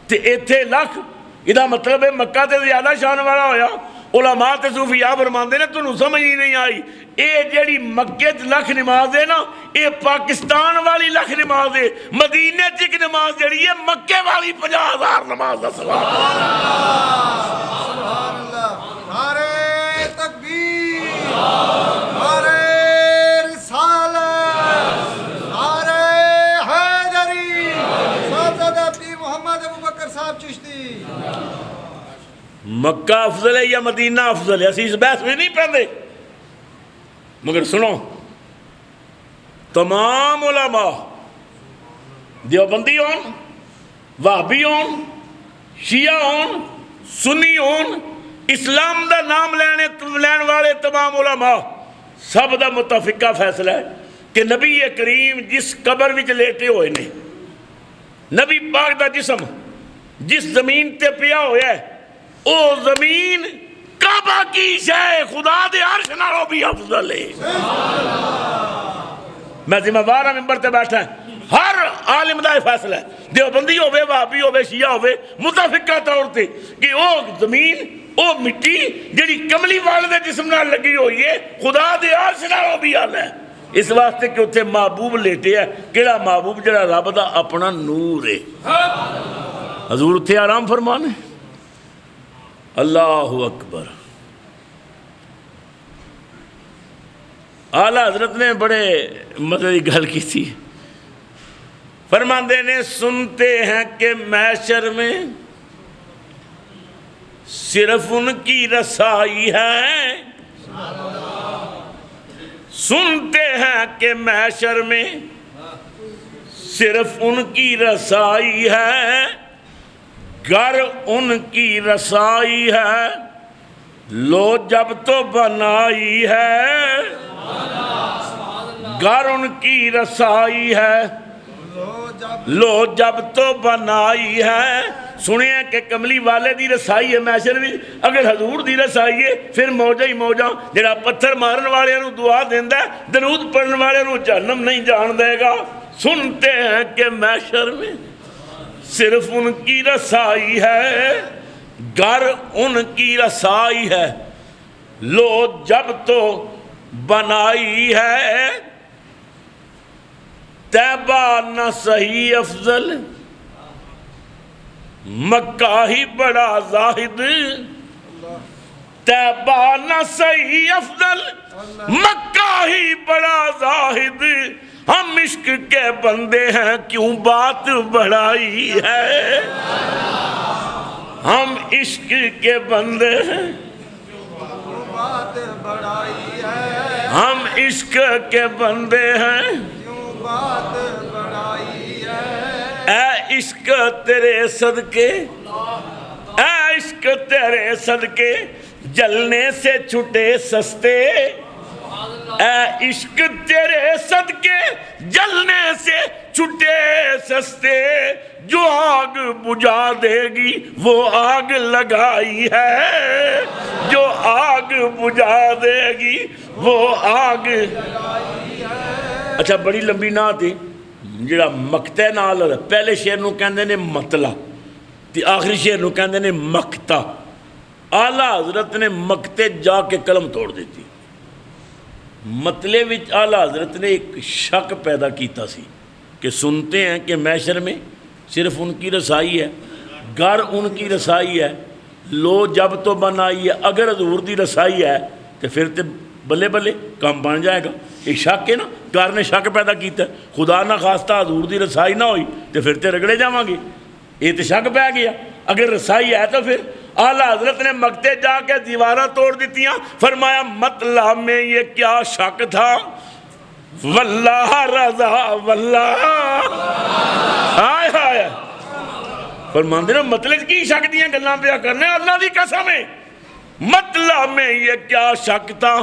تے اتھے 1,00,000، یہ مطلب ہے مکہ تے زیادہ شان والا ہویا۔ علماء تے صوفیاء فرماندے نے تنوں سمجھ ہی نہیں آئی، اے جیڑی مکے 1,00,000 نماز ہے نا، اے پاکستان والی 1,00,000 نماز ہے، مدینے چ ایک نماز جیڑی ہے مکے والی 50,000 نماز دا ثواب۔ سبحان اللہ، نعرہ تکبیر، نعرہ رسالت، نعرہ حیدری، صاحبزادہ پیر محمد ابوبکر صاحب چشتی۔ مکہ افضل ہے یا مدینہ افضل ہے؟ اسی اس بحث میں نہیں پہندے، مگر سنو، تمام علماء دیوبندی ہون، وہابی ہون، شیعہ ہون، سنی ہون، اسلام دا نام لین والے تمام علماء سب دا متفقہ فیصلہ ہے کہ نبی کریم جس قبر وچ لیٹے ہوئے نے، نبی پاک دا جسم جس زمین تے پیا ہویا ہے، او زمین کعبہ کی شے خدا دے عرش نالوں بھی افضل ہے۔ میں ذمہ دار ہاں، ممبر تے بیٹھا ہے، ہر عالم دا فیصلہ ہے، دیوبندی ہوئے، وہابی ہوئے، شیعہ ہوئے، متفقہ طور تے کہ او زمین، او مٹی جڑی کملی والے دے جسم نال لگی ہوئی ہے، خدا دے عرش نالوں بھی اعلیٰ ہے۔ اس واسطے کہ اتنے محبوب لیٹے ہے، کیڑا محبوب جڑا رب دا اپنا نور ہے۔ حضور اتنے آرام فرمانے۔ اللہ اکبر۔ اعلیٰ حضرت نے بڑے مزے کی گل کی تھی، فرماندے نے سنتے ہیں کہ محشر میں صرف ان کی رسائی ہے، سنتے ہیں کہ محشر میں صرف ان کی رسائی ہے، گر ان کی رسائی ہے لو جب تو بنائی ہے، گر ان کی رسائی ہے لو جب تو بنائی ہے۔ سنیا کہ کملی والے دی رسائی ہے محشر بھی، اگر حضور دی رسائی ہے پھر موجہ ہی موجہ، جڑا پتھر مارن والے نو دعا دیندہ ہے، درود پڑھن والے نو جہنم نہیں جان دے گا۔ سنتے ہیں کہ محشر میں صرف ان کی رسائی ہے، گر ان کی رسائی ہے لو جب تو بنائی ہے، طیبہ نہ صحیح افضل مکہ ہی بڑا زاہد، طیبہ نہ صحیح افضل، مکہ ہی بڑا زاہد، ہم عشق کے بندے ہیں کیوں بات بڑھائی ہے، ہم عشق کے بندے ہیں بات بڑائی ہے، ہم عشق کے بندے ہیں کیوں بات بڑائی ہے، اے عشق تیرے صدقے، اے عشق تیرے صدقے جلنے سے چھٹے سستے، اے عشق تیرے صدقے جلنے سے چھٹے سستے، جو آگ بجھا دے گی وہ آگ لگائی ہے، جو آگ بجھا دے گی وہ آگ۔ اچھا بڑی لمبی نعت ہے جڑا مکتے نال پہلے شعر نو کہندے نے مطلع تے آخری شعر نو کہندے نے مکتا۔ اعلیٰ حضرت نے مکتے جا کے قلم توڑ دیتی، مطلع وچ اعلیٰ حضرت نے ایک شک پیدا کیتا سی کہ سنتے ہیں کہ محشر میں صرف ان کی رسائی ہے، گھر ان کی رسائی ہے، لو جب تو بنائی ہے، اگر حضور دی رسائی ہے تو پھر تے بلے بلے کام بن جائے گا۔ یہ شک ہے نا، گھر نے شک پیدا کیتا ہے، خدا نہ خواستہ حضور دی رسائی نہ ہوئی تو پھر تے رگڑے جاواں گے، یہ تو شک پہ گیا۔ اگر رسائی ہے تو پھر اعلیٰ حضرت نے مکتے جا کے دیواراں توڑ دیتیاں، فرمایا مطلع میں یہ کیا شک تھا، واللہ رضا واللہ ہائے ہائے، فرماندے نا مطلع کی شک دیاں گلاں پیا کرنے، اللہ دی قسم ہے مطلع میں یہ کیا شک تھا،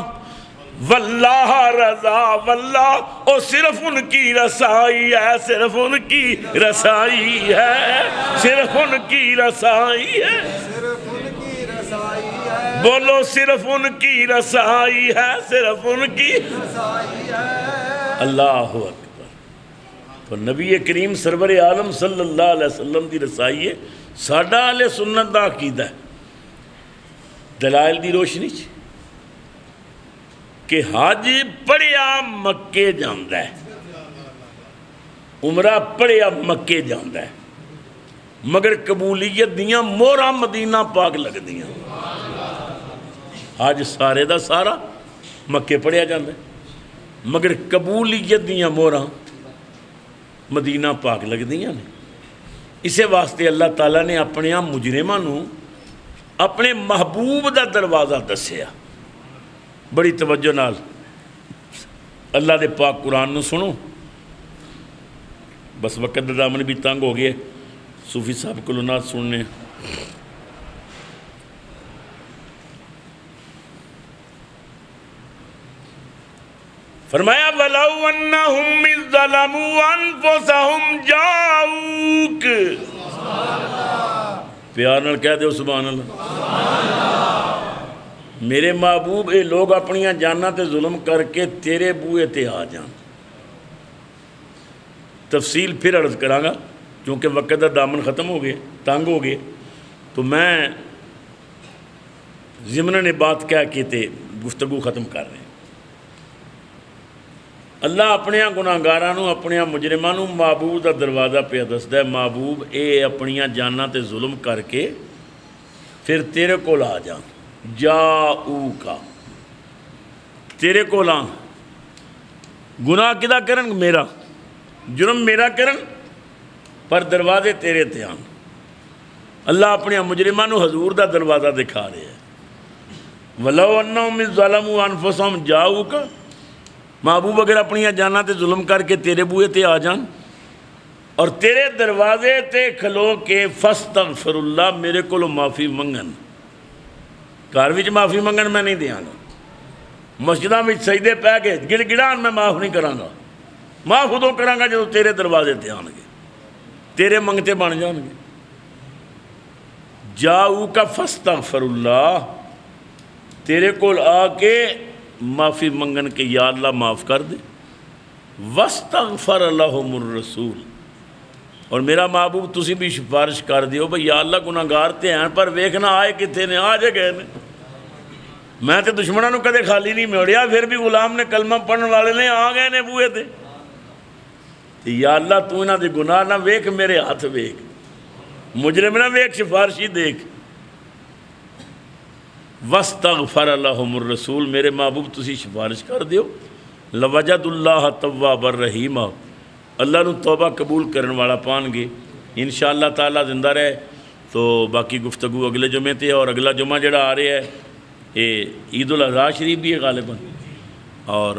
واللہ رضا واللہ، او صرف ان کی رسائی ہے، صرف ان کی رسائی ہے، صرف ان کی رسائی ہے، صرف ان کی رسائی ہے، بولو صرف ان کی رسائی ہے، صرف ان کی رسائی ہے، اللہ اکبر۔ تو نبی کریم سرور عالم صلی اللہ علیہ وسلم دی رسائی ہے، ساڈا اہل سنت دا عقیدہ ہے دلائل دی روشنی چ کہ حج پڑھیا مکے جاندا ہے، عمرہ پڑھیا مکے جاندا ہے، مگر قبولیت دیاں موہراں مدینہ پاک لگ دیاں، حج سارے دا سارا مکے پڑھیا جاندا ہے، مگر قبولیت دیاں موہراں مدینہ پاک لگ دیاں نے۔ اسے واسطے اللہ تعالیٰ نے اپنے مجرماں نو اپنے محبوب دا دروازہ دسیا۔ بڑی توجہ نال اللہ دے پاک قرآن نو سنو، بس وقت دا دامن بھی تنگ ہو گئے، صوفی صاحب کو نعت سننے۔ فرمایا وَلَوْ أَنَّهُمْ إِذْ ظَلَمُوا أَنفُسَهُمْ جَاءُوكَ، پیار نال کہہ دے سبحان اللہ۔ میرے محبوب اے لوگ اپنیاں جاناں تے ظلم کر کے تیرے بوئے تے آ جان۔ تفصیل پھر عرض کراں گا کیونکہ وقت دا دامن ختم ہو گئے، تنگ ہو گئے، تو میں ضمناً بات کہہ کے تے گفتگو ختم کر رہے ہیں۔ اللہ اپنیاں گناہگاراں نو اپنیاں مجرماں نو محبوب دا دروازہ پہ دسدا ہے، محبوب اے اپنیاں جاناں تے ظلم کر کے پھر تیرے کول آ جان، جاؤکا تیرے کول آن، گناہ کدا کرن میرا، جرم میرا کرن پر دروازے تیرے تے آن۔ اللہ اپنیاں مجرماں نو حضور دا دروازہ دکھا رہے ہیں۔ وَلَوْ أَنَّهُمْ إِذْ ظَلَمُوا أَنفُسَهُمْ جَاءُوكَ، محبوب اگر اپنیاں جاناں تے ظلم کر کے تیرے بوئے تے آ جان اور تیرے دروازے تے کھلو کے فاستغفر اللہ، میرے کولو معافی منگن، گھر وچ معافی منگن میں نہیں دیاں گا، مسجداں وچ سجدے پہ کے گڑ گڑان میں معاف نہیں کراں گا، معاف ادوں کراں گا جدوں تیرے دروازے تے آن گے، تیرے منگتے بن جان گے۔ جاؤکا فاستغفر اللہ، تیرے کول آ کے معافی منگن کے یا اللہ معاف کر دے، واستغفر لہم الرسول، اور میرا محبوب تسی بھی سفارش کر دیو بھئی یا اللہ گناہگار تے ہیں پر ویکھنا آئے کتنے نے، آ جے گئے نے، میں تے دشمنوں نو کدے خالی نہیں موڑیا، پھر بھی غلام نے کلمہ پڑھن والے نے آ گئے نے بوئے تے، یا اللہ تو انہاں دے گناہ نہ ویکھ، میرے ہاتھ ویکھ، مجرم نہ ویک سفارشی دیکھ وَاسْتَغْفَرَ لَهُمُ الرَّسُولُ میرے محبوب تسی سفارش کر دیو لَوَجَدُ اللَّهَ تَوَّابًا رَحِيمًا اللہ نو توبہ قبول کرن والا پان گے انشاءاللہ تعالیٰ زندہ رہے تو باقی گفتگو اگلے جمعے تے اور اگلا جمعہ جڑا آ رہا ہے یہ عید الاضحیٰ شریف بھی ہے غالباً اور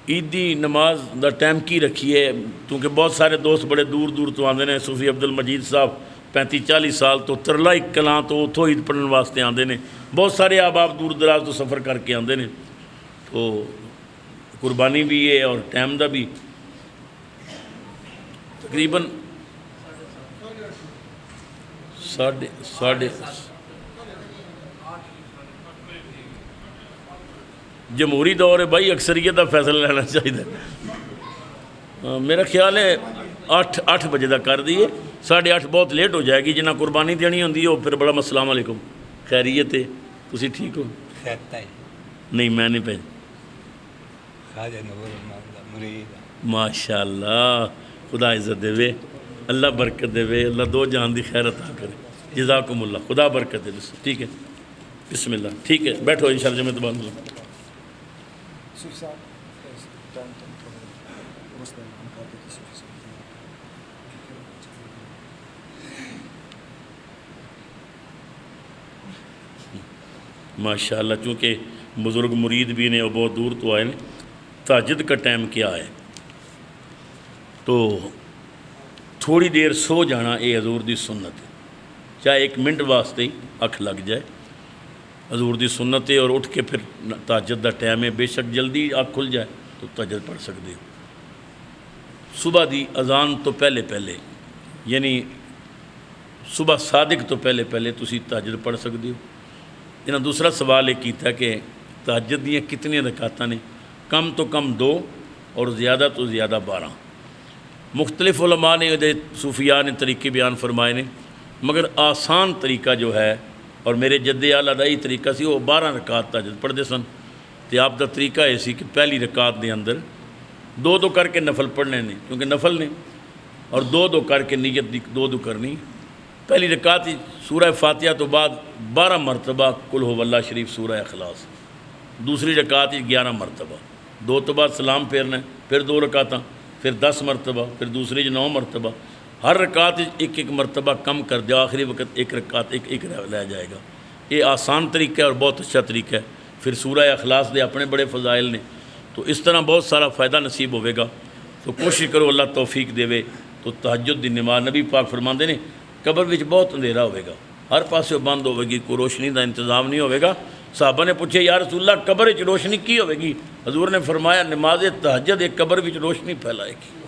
عیدی نماز دا ٹائم کی رکھی ہے کیونکہ بہت سارے دوست بڑے دور دور تو آندے ہیں صوفی عبد المجید صاحب 35-40 سال تو ترلا کلاں تو اتھوں عید پڑھن واسطے آندے نے بہت سارے احباب دور دراز تو سفر کر کے آندے نے تو قربانی بھی ہے اور ٹائم دا بھی تقریباً ساڑھے جمہوری دور ہے بھائی اکثریت کا فیصلہ لینا چاہیے میرا خیال ہے 8 بجے تک کر دیے 8:30 بہت لیٹ ہو جائے گی جنہیں قربانی دینی ہوندی ہے پھر بڑا السلام علیکم خیریت ہے تسی ٹھیک ہو نہیں میں نہیں پہ ماشاء اللہ خدا عزت دے اللہ برکت دے اللہ دو جہان دی خیر عطا کرے جزاکم اللہ خدا برکت دے ٹھیک ہے بسم اللہ ٹھیک ہے بیٹھو انشاءاللہ جمعہ تبان ماشاء اللہ چونکہ بزرگ مرید بھی نے اور بہت دور تو آئے ہیں تہجد کا ٹائم کیا ہے تو تھوڑی دیر سو جانا یہ حضور دی سنت ہے چاہے 1 منٹ واسطے ہی اکھ لگ جائے حضور دی سنت ہے اور اٹھ کے پھر تہجد دا ٹائم ہے بے شک جلدی اکھ کھل جائے تو تہجد پڑھ سکتے ہو صبح دی اذان تو پہلے یعنی صبح صادق تو پہلے تسی تہجد پڑھ سکتے ہو انہاں دوسرا سوال یہ کیتا کہ تہجد دیاں کتنی رکعتاں نے کم تو کم 2 اور زیادہ تو زیادہ 12 مختلف علماء نے صوفیاء نے طریقے بیان فرمائے نے مگر آسان طریقہ جو ہے اور میرے جد اعلیٰ دا ہی طریقہ سی وہ 12 رکعت تہجد پڑھتے سن تو آپ دا طریقہ یہ سی کہ پہلی رکعت دے اندر 2 کر کے نفل پڑھنے نے کیونکہ نفل نے اور 2 کر کے نیت دی 2 کرنی پہلی رکعت سورہ فاتحہ تو بعد 12 مرتبہ قل هو اللہ شریف سورہ اخلاص دوسری رکعت 11 مرتبہ 2 تو بعد سلام پھیرنا ہے پھر 2 رکعتاں پھر 10 مرتبہ پھر دوسری 9 مرتبہ ہر رکعت ایک مرتبہ کم کر دیا آخری وقت 1 رکعت ایک لے جائے گا یہ آسان طریقہ ہے اور بہت اچھا طریقہ ہے پھر سورہ اخلاص دے اپنے بڑے فضائل نے تو اس طرح بہت سارا فائدہ نصیب ہوئے گا تو کوشش کرو اللہ توفیق دے تو تہجد دی نماز نبی پاک فرماندے نے قبر وچ بہت اندھیرا ہوئے گا ہر پاسے بند ہوئے گی کوئی روشنی دا انتظام نہیں ہوئے گا صحابہ نے پوچھے یا رسول اللہ قبر وچ روشنی کی ہوئے گی حضور نے فرمایا نماز تہجد ایک قبر وچ روشنی پھیلائے گی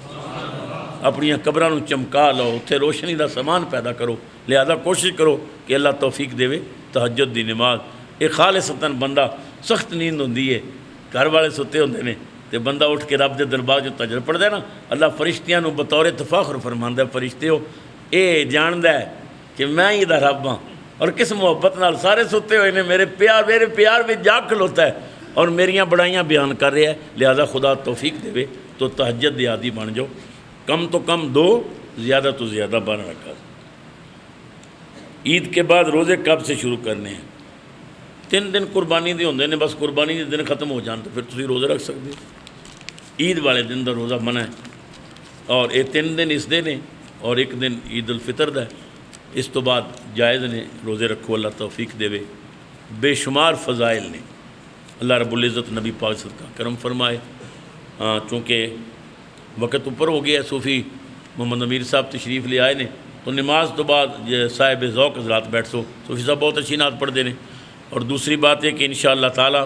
اپنی قبراں نوں چمکا لو اتھے روشنی دا سامان پیدا کرو لہذا کوشش کرو کہ اللہ توفیق دے تہجد دی نماز ایک خالصتاً بندہ سخت نیند ہوندی ہے گھر والے ستے ہوندے نے تے بندہ اٹھ کے رب دے دربار جو تہجد پڑھدا ہے نا اللہ فرشتیاں نوں بطور فخر فرماندا ہے فرشتے ہو اے جاندا ہے کہ میں ہی دا رب ہاں اور کس محبت نال سارے ستے ہوئے نے میرے پیار میں جاگ کھلوتا ہے اور میریاں بڑائیاں بیان کر رہا ہے لہذا خدا توفیق دے تو تہجد دی عادی بن جاؤ کم تو کم 2 زیادہ تو زیادہ 12 رکعت عید کے بعد روزے کب سے شروع کرنے ہیں 3 دن قربانی دے ہوندے نے بس قربانی دے دن ختم ہو جان تو پھر تسی روزہ رکھ سکتے ہو عید والے دن دا روزہ منع ہے اور یہ 3 دن اس دے نے اور 1 دن عید الفطر دا ہے اس تو بعد جائز نے روزے رکھو اللہ توفیق دے بے شمار فضائل نے اللہ رب العزت نبی پاک صدقہ کرم فرمائے چونکہ وقت اوپر ہو گیا ہے صوفی محمد امیر صاحب تشریف لے آئے نے تو نماز تو بعد صاحب ذوق حضرات بیٹھ سو صوفی صاحب بہت اچھی نعت پڑھتے ہیں اور دوسری بات ہے کہ انشاءاللہ تعالی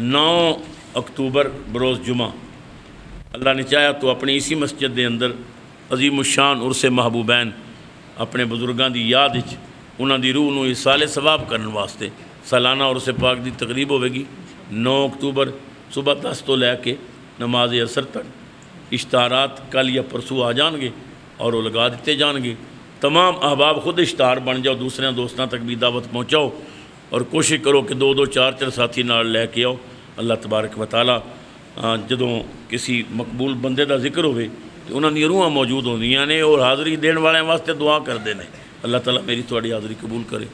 9 اکتوبر بروز جمعہ اللہ نے چاہیا تو اپنی اسی مسجد دے اندر عظیم الشان عرس محبوبین اپنے بزرگاں دی یاد وچ انہاں دی روح نوں ایصال ثواب کرن واسطے سالانہ عرس پاک دی تقریب ہوے گی 9 اکتوبر صبح 10 تو لے کے نماز عصر تک اشتہارات کل یا پرسوں آ جان گے اور وہ لگا دیتے جان گے تمام احباب خود اشتہار بن جاؤ دوسرے دوستاں تک بھی دعوت پہنچاؤ اور کوشش کرو کہ 2 4 ساتھی نال لے کے آؤ اللہ تبارک و تعالی جدوں کسی مقبول بندے دا ذکر ہوئے ਤੇ ਉਹਨਾਂ ਦੀਆਂ ਰੂਹਾਂ ਮੌਜੂਦ ਹੁੰਦੀਆਂ ਨੇ ਔਰ ਹਾਜ਼ਰੀ ਦੇਣ ਵਾਲਿਆਂ ਵਾਸਤੇ ਦੁਆ ਕਰਦੇ ਨੇ। ਅੱਲਾਹ ਤਾਲਾ ਮੇਰੀ ਤੁਹਾਡੀ ਹਾਜ਼ਰੀ ਕਬੂਲ ਕਰੇ।